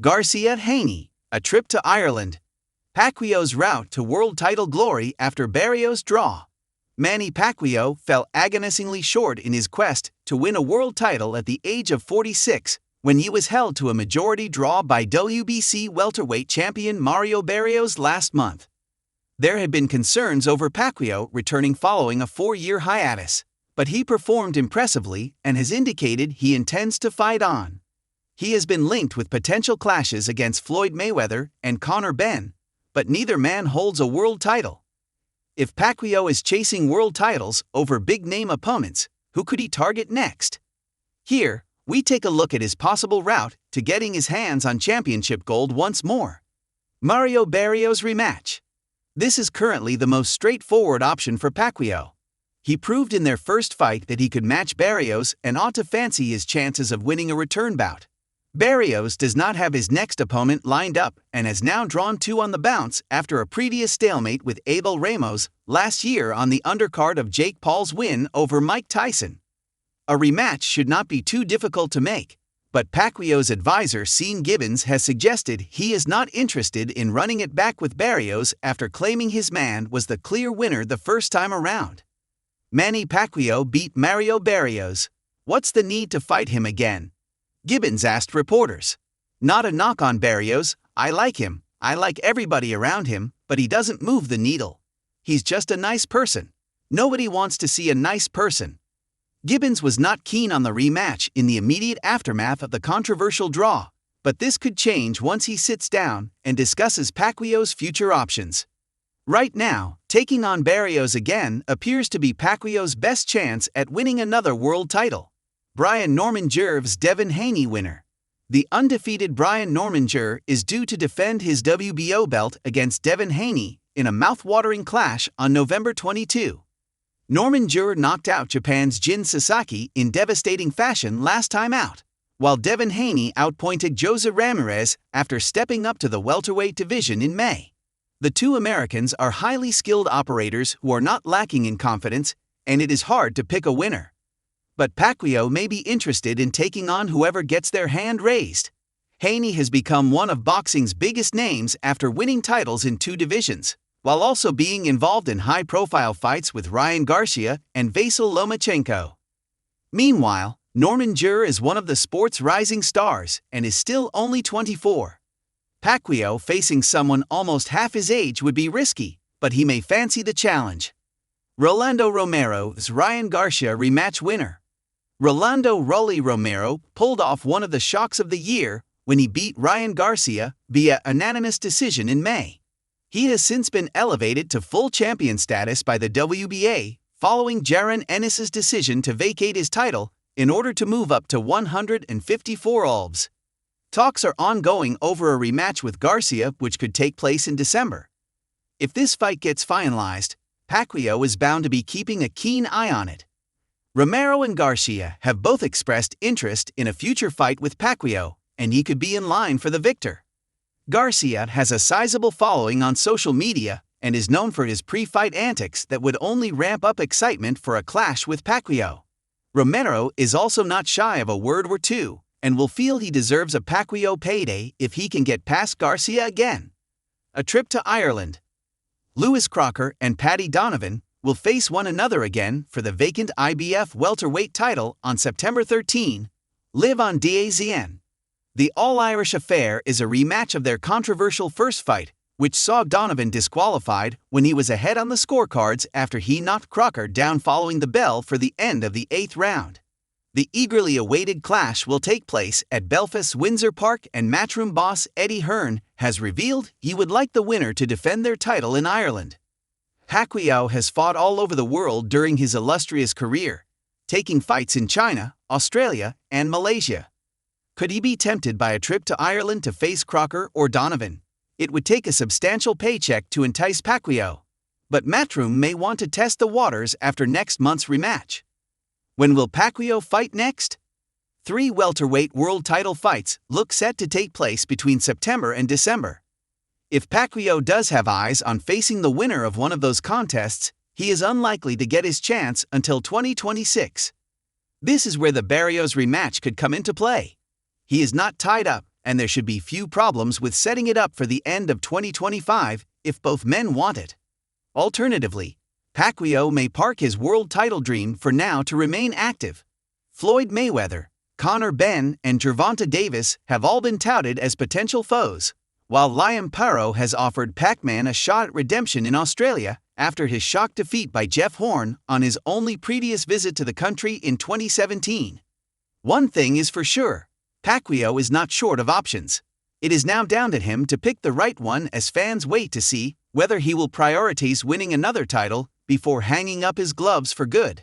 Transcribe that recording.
Garcia Haney, a trip to Ireland. Pacquiao's route to world title glory after Barrios' draw. Manny Pacquiao fell agonisingly short in his quest to win a world title at the age of 46 when he was held to a majority draw by WBC welterweight champion Mario Barrios last month. There had been concerns over Pacquiao returning following a 4-year hiatus, but he performed impressively and has indicated he intends to fight on. He has been linked with potential clashes against Floyd Mayweather and Conor Benn, but neither man holds a world title. If Pacquiao is chasing world titles over big-name opponents, who could he target next? Here, we take a look at his possible route to getting his hands on championship gold once more. Mario Barrios rematch. This is currently the most straightforward option for Pacquiao. He proved in their first fight that he could match Barrios and ought to fancy his chances of winning a return bout. Barrios does not have his next opponent lined up and has now drawn 2 on the bounce after a previous stalemate with Abel Ramos last year on the undercard of Jake Paul's win over Mike Tyson. A rematch should not be too difficult to make, but Pacquiao's advisor Sean Gibbons has suggested he is not interested in running it back with Barrios after claiming his man was the clear winner the first time around. Manny Pacquiao beat Mario Barrios. What's the need to fight him again? Gibbons asked reporters. Not a knock on Barrios, I like him, I like everybody around him, but he doesn't move the needle. He's just a nice person. Nobody wants to see a nice person. Gibbons was not keen on the rematch in the immediate aftermath of the controversial draw, but this could change once he sits down and discusses Pacquiao's future options. Right now, taking on Barrios again appears to be Pacquiao's best chance at winning another world title. Brian Norman-Jerv's Devin Haney winner. The undefeated Brian Norman-Jerv is due to defend his WBO belt against Devin Haney in a mouth-watering clash on November 22. Norman-Jerv knocked out Japan's Jin Sasaki in devastating fashion last time out, while Devin Haney outpointed Jose Ramirez after stepping up to the welterweight division in May. The two Americans are highly skilled operators who are not lacking in confidence, and it is hard to pick a winner. But Pacquiao may be interested in taking on whoever gets their hand raised. Haney has become one of boxing's biggest names after winning titles in 2 divisions, while also being involved in high-profile fights with Ryan Garcia and Vasyl Lomachenko. Meanwhile, Norman-Jerv is one of the sport's rising stars and is still only 24. Pacquiao facing someone almost half his age would be risky, but he may fancy the challenge. Rolando Romero is Ryan Garcia rematch winner. Rolando "Rolly" Romero pulled off one of the shocks of the year when he beat Ryan Garcia via unanimous decision in May. He has since been elevated to full champion status by the WBA following Jaron Ennis's decision to vacate his title in order to move up to 154 Ulbs. Talks are ongoing over a rematch with Garcia which could take place in December. If this fight gets finalized, Pacquiao is bound to be keeping a keen eye on it. Romero and Garcia have both expressed interest in a future fight with Pacquiao, and he could be in line for the victor. Garcia has a sizable following on social media and is known for his pre-fight antics that would only ramp up excitement for a clash with Pacquiao. Romero is also not shy of a word or two, and will feel he deserves a Pacquiao payday if he can get past Garcia again. A trip to Ireland. Lewis Crocker and Paddy Donovan will face one another again for the vacant IBF welterweight title on September 13, live on DAZN. The All-Irish affair is a rematch of their controversial first fight, which saw Donovan disqualified when he was ahead on the scorecards after he knocked Crocker down following the bell for the end of the 8th round. The eagerly awaited clash will take place at Belfast's Windsor Park, and Matchroom boss Eddie Hearn has revealed he would like the winner to defend their title in Ireland. Pacquiao has fought all over the world during his illustrious career, taking fights in China, Australia, and Malaysia. Could he be tempted by a trip to Ireland to face Crocker or Donovan? It would take a substantial paycheck to entice Pacquiao, but Matchroom may want to test the waters after next month's rematch. When will Pacquiao fight next? 3 welterweight world title fights look set to take place between September and December. If Pacquiao does have eyes on facing the winner of one of those contests, he is unlikely to get his chance until 2026. This is where the Barrios rematch could come into play. He is not tied up, and there should be few problems with setting it up for the end of 2025 if both men want it. Alternatively, Pacquiao may park his world title dream for now to remain active. Floyd Mayweather, Conor Benn, and Gervonta Davis have all been touted as potential foes, while Liam Paro has offered Pac-Man a shot at redemption in Australia after his shock defeat by Jeff Horn on his only previous visit to the country in 2017. One thing is for sure, Pacquiao is not short of options. It is now down to him to pick the right one as fans wait to see whether he will prioritize winning another title before hanging up his gloves for good.